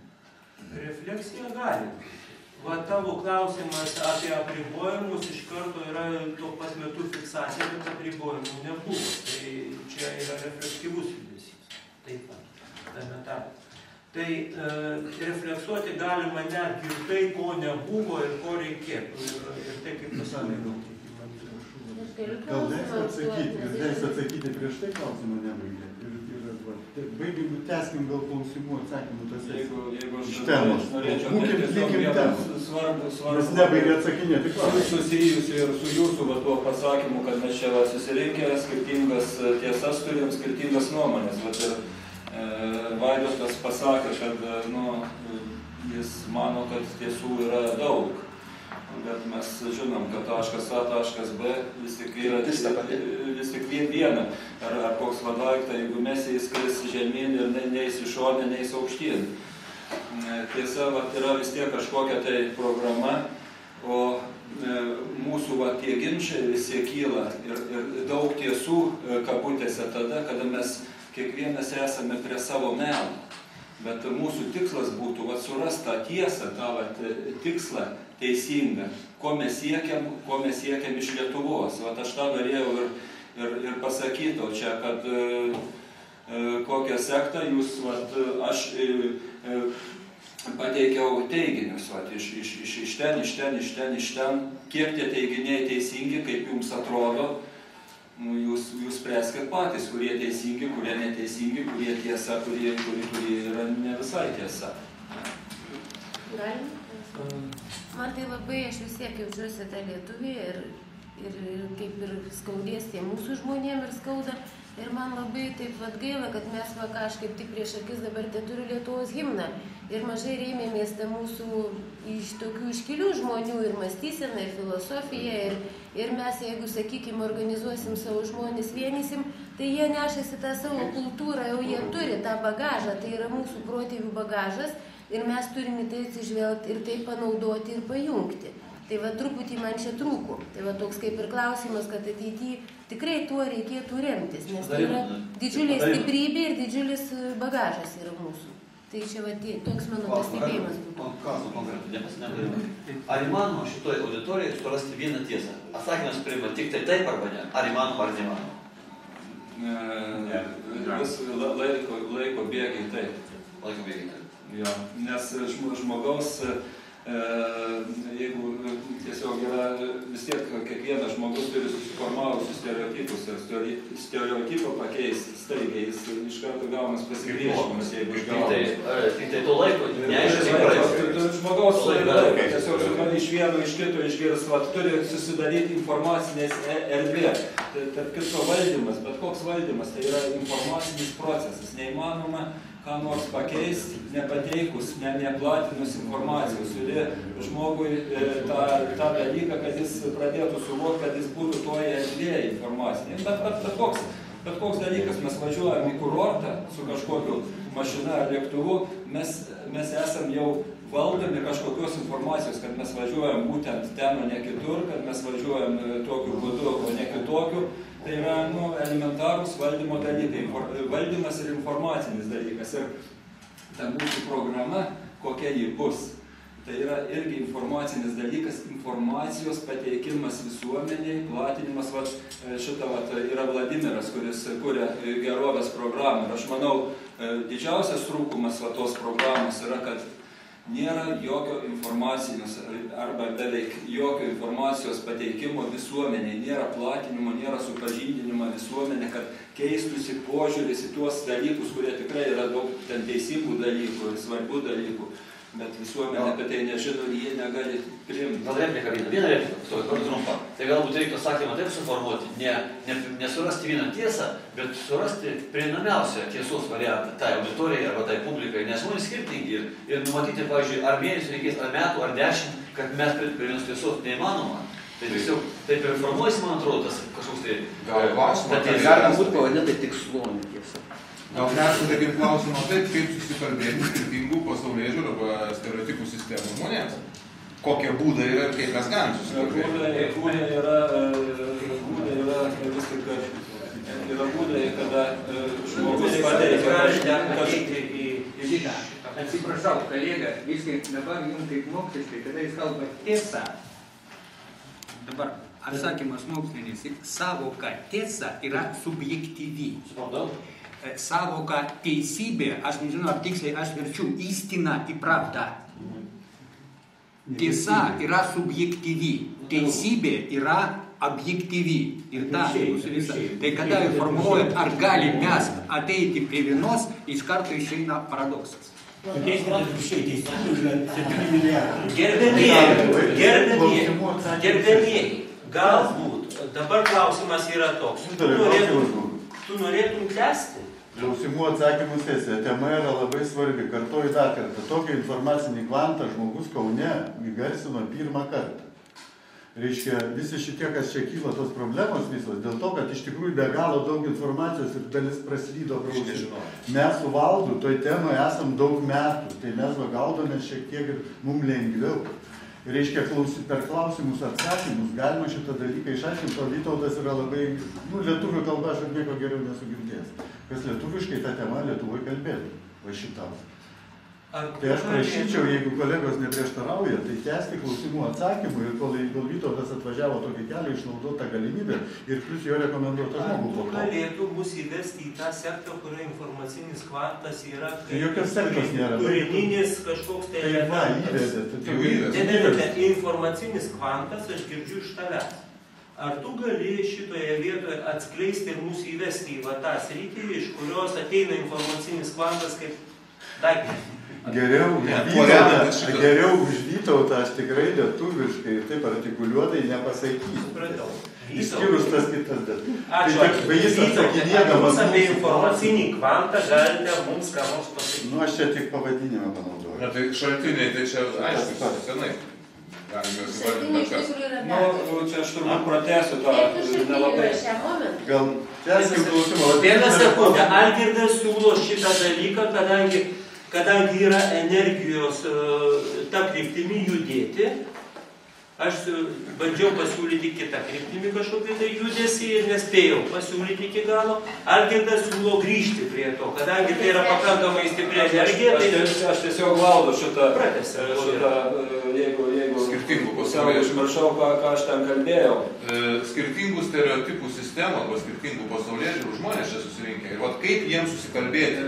Refleksija gali. Va tavo klausimas apie apribojimus iš karto yra tuo pat metu fiksacija, bet apribojimų nebuvo. Tai čia yra refleksyvus judesys. Taip pat, tame tarpe. Tai refleksuoti galima net ir tai, ko nebuvo ir ko reikėtų. Ir tai kaip pasakė. Gal leis atsakyti prieš tai klausimą nebaigė. Baigim, teskim gal klausimų atsakymų tas iš temos. Būkim temos. Mes nebaigė atsakinėti klausimus. Susijusiu ir su jūsų tuo pasakymu, kad mes čia susirinkę skirtingas tiesas turim, skirtingas nuomonės. Vaidotas pasakė, kad jis mano, kad tiesų yra daug. Bet mes žinom, kad taškas A, taškas B vis tik yra vis tik viena. Ar koks vadaikta, jeigu mes įskris žemyn ir neįs į šonę, neįs aukštyn. Tiesa, yra vis tiek kažkokia tai programa, o mūsų tie ginčiai visi kyla ir daug tiesų kabutėse tada, kada mes kiekvienas esame prie savo melo. Bet mūsų tikslas būtų surasti tą tiesą, tą tikslą teisingą, ko mes siekiam iš Lietuvos. Aš tą norėjau ir pasakyti, o čia, kad kokią sektą jūs, aš pateikiau teiginius, iš ten, kiek tie teiginiai teisingi, kaip jums atrodo, jūs spręskit patys, kurie teisingi, kurie neteisingi, kurie tiesa, kurie yra ne visai tiesa. Galim? Man tai labai, aš vis tiek jaučiuosi tą lietuvį ir kaip ir skaudės tie mūsų žmonėm ir skauda. Ir man labai taip gaila, kad mes kažkaip tik prieš akis dabar turiu Lietuvos himną. Ir mažai rėmėmės tą mūsų iš tokių iškilių žmonių ir mąstyseną, ir filosofiją. Ir mes, jeigu, sakykime, organizuosim savo žmonės, vienysim, tai jie nešasi tą savo kultūrą, jau jie turi tą bagažą, tai yra mūsų protėvių bagažas. Ir mes turime tai atsižvelgti ir tai panaudoti ir pajungti. Tai truputį man čia trūko. Tai toks kaip ir klausimas, kad ateityje tikrai tuo reikėtų remtis, nes tai yra didžiulė stiprybė ir didžiulis bagažas yra mūsų. Tai čia toks mano pastebėjimas būtų. Klausimu konkretų, nepasinedarime. Ar įmanoma šitoje auditorijoje surasti vieną tiesą? Atsakymas priima tik tai taip arba ne? Ar įmanoma ar neįmanoma? Vis laiko bėgiai taip. Laiko bėgiai taip. Jo, nes žmogaus, jeigu tiesiog yra, vis tiek kiekvienas žmogus turi susiformavusius stereotipus ir stereotipą pakeisti staigiai, jis iš karto gaunas pasipriešinimas, jeigu išgaunas. Tik tai to laiko, neaišku, žmogaus laiko, tiesiog iš vieno, iš kito išgirs, turi susidaryti informacinės erdvė. Tarp kitko valdymas, bet koks valdymas, tai yra informacinis procesas, neįmanoma ką nors pakeisti, nepateikus, neplatinus informacijos. Turi žmogui tą dalyką, kad jis pradėtų suvokti, kad jis būtų toje erdvėje informacinėje. Bet koks dalykas, mes važiuojam į kurortą su kažkokiu mašina ar lėktuvu, mes esam jau valdomi kažkokios informacijos, kad mes važiuojam būtent ten, o ne kitur, kad mes važiuojam tokiu būdu, o ne kitokiu. Tai yra elementarūs valdymo dalykai, valdymas ir informacinis dalykas. Ir ta mūsų programa, kokia ji bus, tai yra irgi informacinis dalykas, informacijos pateikimas visuomeniai, platinimas. Šitą yra Vladimiras, kuris kuria gerovės programą. Ir aš manau, didžiausias trūkumas tos programos yra, kad nėra jokio informacijos arba beveik jokio informacijos pateikimo visuomeniai, nėra platinimo, nėra supažindinimo visuomenė, kad keistųsi požiūris į tuos dalykus, kurie tikrai yra daug ten teisingų dalykų ir svarbių dalykų, bet visuomenė apie tai nežino ir jie negali priimti. Gal replika vieną repliką, trumpa. Tai galbūt reiktų atsakymą taip suformuoti, nesurasti vieną tiesą, bet surasti prieinamiausią tiesos variantą tai auditorijai arba tai publikai, nes žmonės skirtingi ir numatyti, pavyzdžiui, ar mėnesių reikės, ar metų, ar 10, kad mes prie vienos tiesos neįmanoma. Tai tiesiog taip ir formuojasi, man atrodo, tas kažkoks tai... Galima būti pavadinti tikslu, netiesa. Gal nesate kaip klausimo taip, kaip susikalbėti skirtingų pasaulėžiūrų arba stereotipų sistemų žmonėms? Kokie būdai yra ir kaip mes galim susikalbėti? Būdai yra vis tik, yra būdai, kada žmogus pateikia Atsiprašau, kolega, viskai dabar jums kaip moksliškai, kada jis kalba tiesa. Dabar atsakymas mokslinis, savoka tiesa yra subjektyvi. Supratau? Savoka teisybė, aš nežinau, ar tiksliai aš verčiu istina į pravdą. Tiesa yra subjektyvi, teisybė yra objektyvi. Ir ta mūsų visa. Tai kada formuluojant, ar galim mes ateiti prie vienos, iš karto išeina paradoksas. Gerbėmieji, galbūt dabar klausimas yra toks. Tu norėtum tęsti? Klausimų atsakymų sesija. Tema yra labai svarbi. Kartuoju dar kartą. Tokį informacinį kvantą žmogus Kaune įgarsino pirmą kartą. Reiškia, visi šitie, kas čia kyla tos problemos visos, dėl to, kad iš tikrųjų be galo daug informacijos ir dalis praslydo prausį. Mes su Valdu toj temoje esam daug metų, tai mes gaudome šiek tiek ir mums lengviau. Reiškia, per klausimus atsakymus galima šitą dalyką išaiškinti, o Vytautas yra labai, lietuvių kalba aš nieko geriau nesu girdėjęs. Kas lietuviškai tą temą Lietuvoje kalbėtų, va šitą. Tai aš prašyčiau, jeigu kolegos neprieštarauja, tai tęsti klausimų atsakymų ir kol Vytautas atvažiavo tokį kelią, išnaudoti tą galimybę ir plus jo rekomenduotą žmogų po to. Galėtų mus įvesti į tą sektą, kurio informacinis kvantas yra... Tai jokios sektos nėra. Turininis kažkoks tai... Tai va, įvedė. Informacinis kvantas aš girdžiu iš tavęs. Ar tu gali šitoje vietoje atskleisti ir mūsų įvesti į tą sritį, iš kurios ateina informacinis kvantas kaip daiktas? Geriau už Vytautą aš tikrai lietuviškai ir taip artikuliuotai nepasakysiu. Supratau. Išskyrus tas kitas dalykas. Ačiū. Jūs apie informacinį kvantą galite mums ką nors pasakyti. Nu, aš čia tik pavadinimą panaudoju. Na, tai šaltiniai, tai čia aišku, senai. Galime Šaltiniai iš įvardinti. tikrųjų yra Nu, čia aš turbūt pratęsiu tą Kiek tų šaltinių nelabai. yra šiam momentui? Gal tęskim klausimą. Vieną sekundę. Algirdas siūlo šitą dalyką, kadangi yra energijos ta kryptimi judėti. Aš bandžiau pasiūlyti kitą kryptimį kažkokį tai judesį ir nespėjau pasiūlyti iki galo. Algirdas siūlo grįžti prie to, kadangi tai yra pakankamai stipri energija. Aš tiesiog valdo šitą, jeigu Skirtingų pusiau pasaulėžiūrų. išmaršau, ką aš ten kalbėjau. Skirtingų stereotipų sistemų arba skirtingų pasaulėžiūrų žmonės čia susirinkę. Ir vat kaip jiems susikalbėti,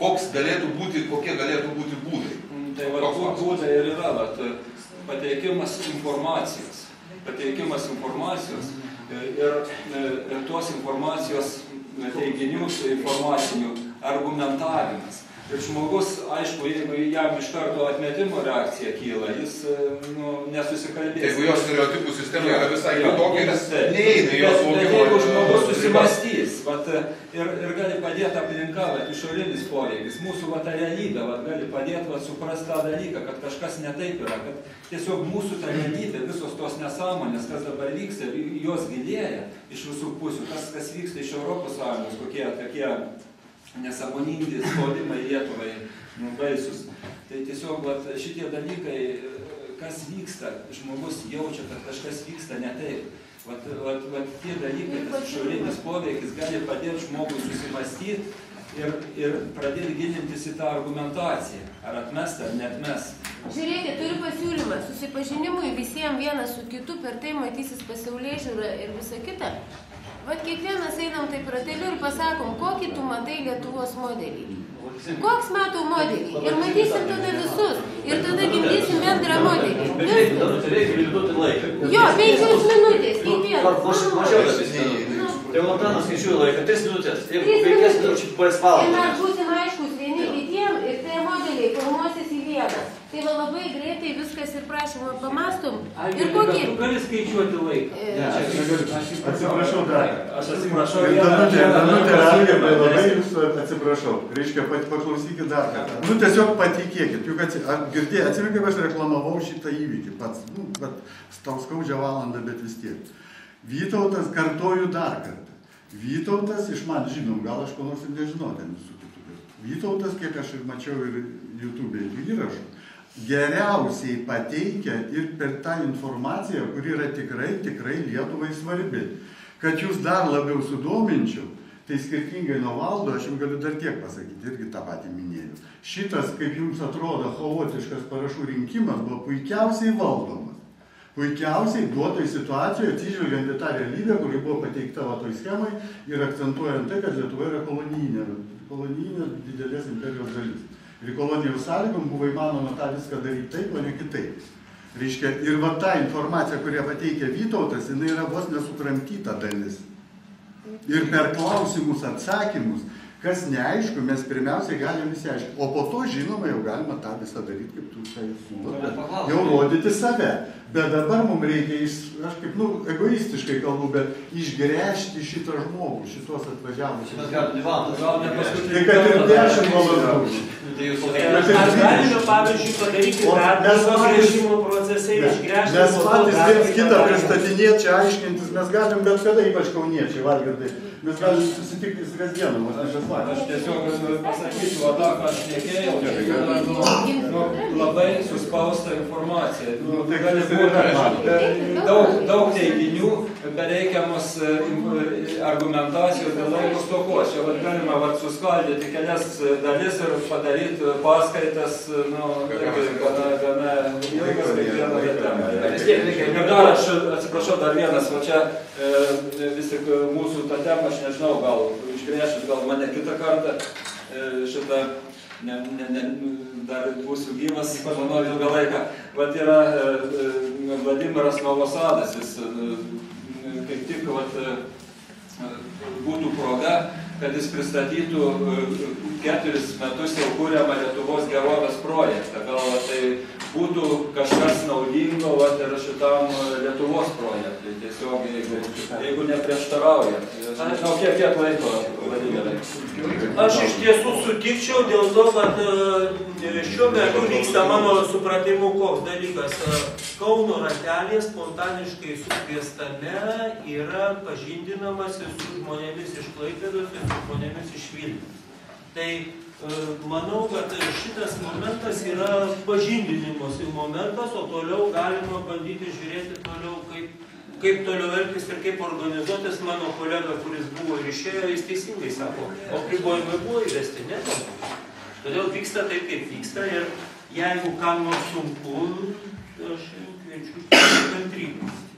koks galėtų būti, kokie galėtų būti būdai. Tai va, būdai ir yra, pateikimas informacijos ir tos informacijos teiginių, informacinių argumentavimas. Ir žmogus, aišku, jeigu jam iš karto atmetimo reakcija kyla, jis nesusikalbės. Jeigu jos stereotipų sistema yra visai kitokia, nes neįeina jos augimo. Bet jeigu žmogus susimastys ir gali padėti aplinka, išorinis poreikis, mūsų ta realybė gali padėti suprasti tą dalyką, kad kažkas ne taip yra, kad tiesiog mūsų ta realybė, visos tos nesąmonės, kas dabar vyksta, jos gilėja iš visų pusių, kas vyksta iš Europos Sąjungos, kokie nesąmoningi spaudimai Lietuvai, baisus. Tai tiesiog šitie dalykai, kas vyksta, žmogus jaučia, kad kažkas vyksta ne taip. Tie dalykai, tas išorinis poveikis gali padėti žmogui susimastyti ir pradėti gilintis į tą argumentaciją. Ar atmest, ar neatmest. Žiūrėkit, turiu pasiūlymą. Susipažinimui visiems vienas su kitu, per tai matysis pasaulėžiūra ir visa kita. Vat kiekvienas einam taip rateliu ir pasakom, kokį tu matai Lietuvos modelį. Koks matau modelį. Ir matysim tada visus. Ir tada gimdysim bendrą modelį. Reikia limituoti laiką. Jo, 5 minutės, kiekvienas. Mažiau tas. Tai Montanas skaičiuoja laiką, 3 minutės. Jeigu 5 minučių po esvalą. Ir mes būsim aiškus vieni kitiem ir tie modeliai formuosis į vieną. Tai va labai greitai viskas ir prašom, pamastom. Ir kokį? Tu gali skaičiuoti laiką. Atsiprašau dar. Aš atsiprašau. Danutė, Algirdai, labai jūsų atsiprašau. Reiškia, paklausykit dar kartą. Nu, tiesiog patikėkit. Juk girdėjai, atsimink, kaip aš reklamavau šitą įvykį pats. Nu, bet tau skaudžia valandą, bet vis tiek. Vytautas, kartoju dar kartą. Vytautas, iš man žinom, gal aš ko nors ir nežinau ten visų kitų. Vytautas, kiek aš ir mačiau ir YouTube'e įrašų, geriausiai pateikia ir per tą informaciją, kuri yra tikrai Lietuvai svarbi. Kad jūs dar labiau sudominčiau, tai skirtingai nuo Valdo, aš jums galiu dar tiek pasakyti, irgi tą patį minėjau. Šitas, kaip jums atrodo, chaotiškas parašų rinkimas buvo puikiausiai valdomas. Puikiausiai duotoj situacijoje, atsižvelgiant į tą realybę, kuri buvo pateikta toj schemai ir akcentuojant tai, kad Lietuva yra kolonijinė didelės imperijos dalis. Ir kolonijų sąlygom buvo įmanoma tą viską daryti taip, o ne kitaip. Reiškia, ir ta informacija, kurią pateikia Vytautas, jinai yra vos nesukramtyta dalis. Ir per klausimus, atsakymus, kas neaišku, mes pirmiausiai galim išsiaiškinti. O po to, žinoma, jau galima tą visą daryti, kaip tu siūlo. Jau rodyti save. Bet dabar mums reikia, aš kaip, egoistiškai kalbu, bet išgręžti šitą žmogų, šitos atvažiavusius. Mes galime 2 valandas. Tai kad ir 10 valandų. Ar galime, pavyzdžiui, padaryti darbą grįžimo procese ir išgręžti? Mes patys viens kitą pristatinėti, čia aiškintis, mes galim bet kada, ypač kauniečiai, Valgirdai. Mes galim susitikti su kasdieną. Aš tiesiog pasakysiu, tą, ką aš nekėjau, labai suspausta informacija. Gali būti daug teiginių, bereikiamos argumentacijos dėl laiko stokos. Čia galima suskaldyti kelias dalis ir padaryti paskaitas, gana ilgas kiekvieną temą. Ir dar aš atsiprašau, dar vienas, čia vis tik mūsų tą temą, aš nežinau, gal išgręšit, gal mane kitą kartą šitą, dar būsiu gyvas, manau, ilgą laiką. Vat yra Vladimiras Novosadas, jis kaip tik būtų proga, kad jis pristatytų 4 metus jau kūriama Lietuvos gerovės projektą. Gal tai būtų kažkas naudingo ir šitam Lietuvos projektui, tiesiog jeigu neprieštarauja. Aš nežinau, kiek laiko, Vladimirai. Aš iš tiesų sutikčiau dėl to, kad šiuo metu vyksta mano supratimu koks dalykas. Kauno ratelė spontaniškai sukviestame yra pažindinamasi su žmonėmis iš Klaipėdos ir su žmonėmis iš Vilniaus. Tai manau, kad šitas momentas yra pažindinimosi momentas, o toliau galima bandyti žiūrėti toliau, kaip toliau elgtis ir kaip organizuotis. Mano kolega, kuris buvo ir išėjo, jis teisingai sako, o apribojimai buvo įvesti, ne? Todėl vyksta taip, kaip vyksta, ir jeigu kam nors sunku, aš kviečiu kantrybės.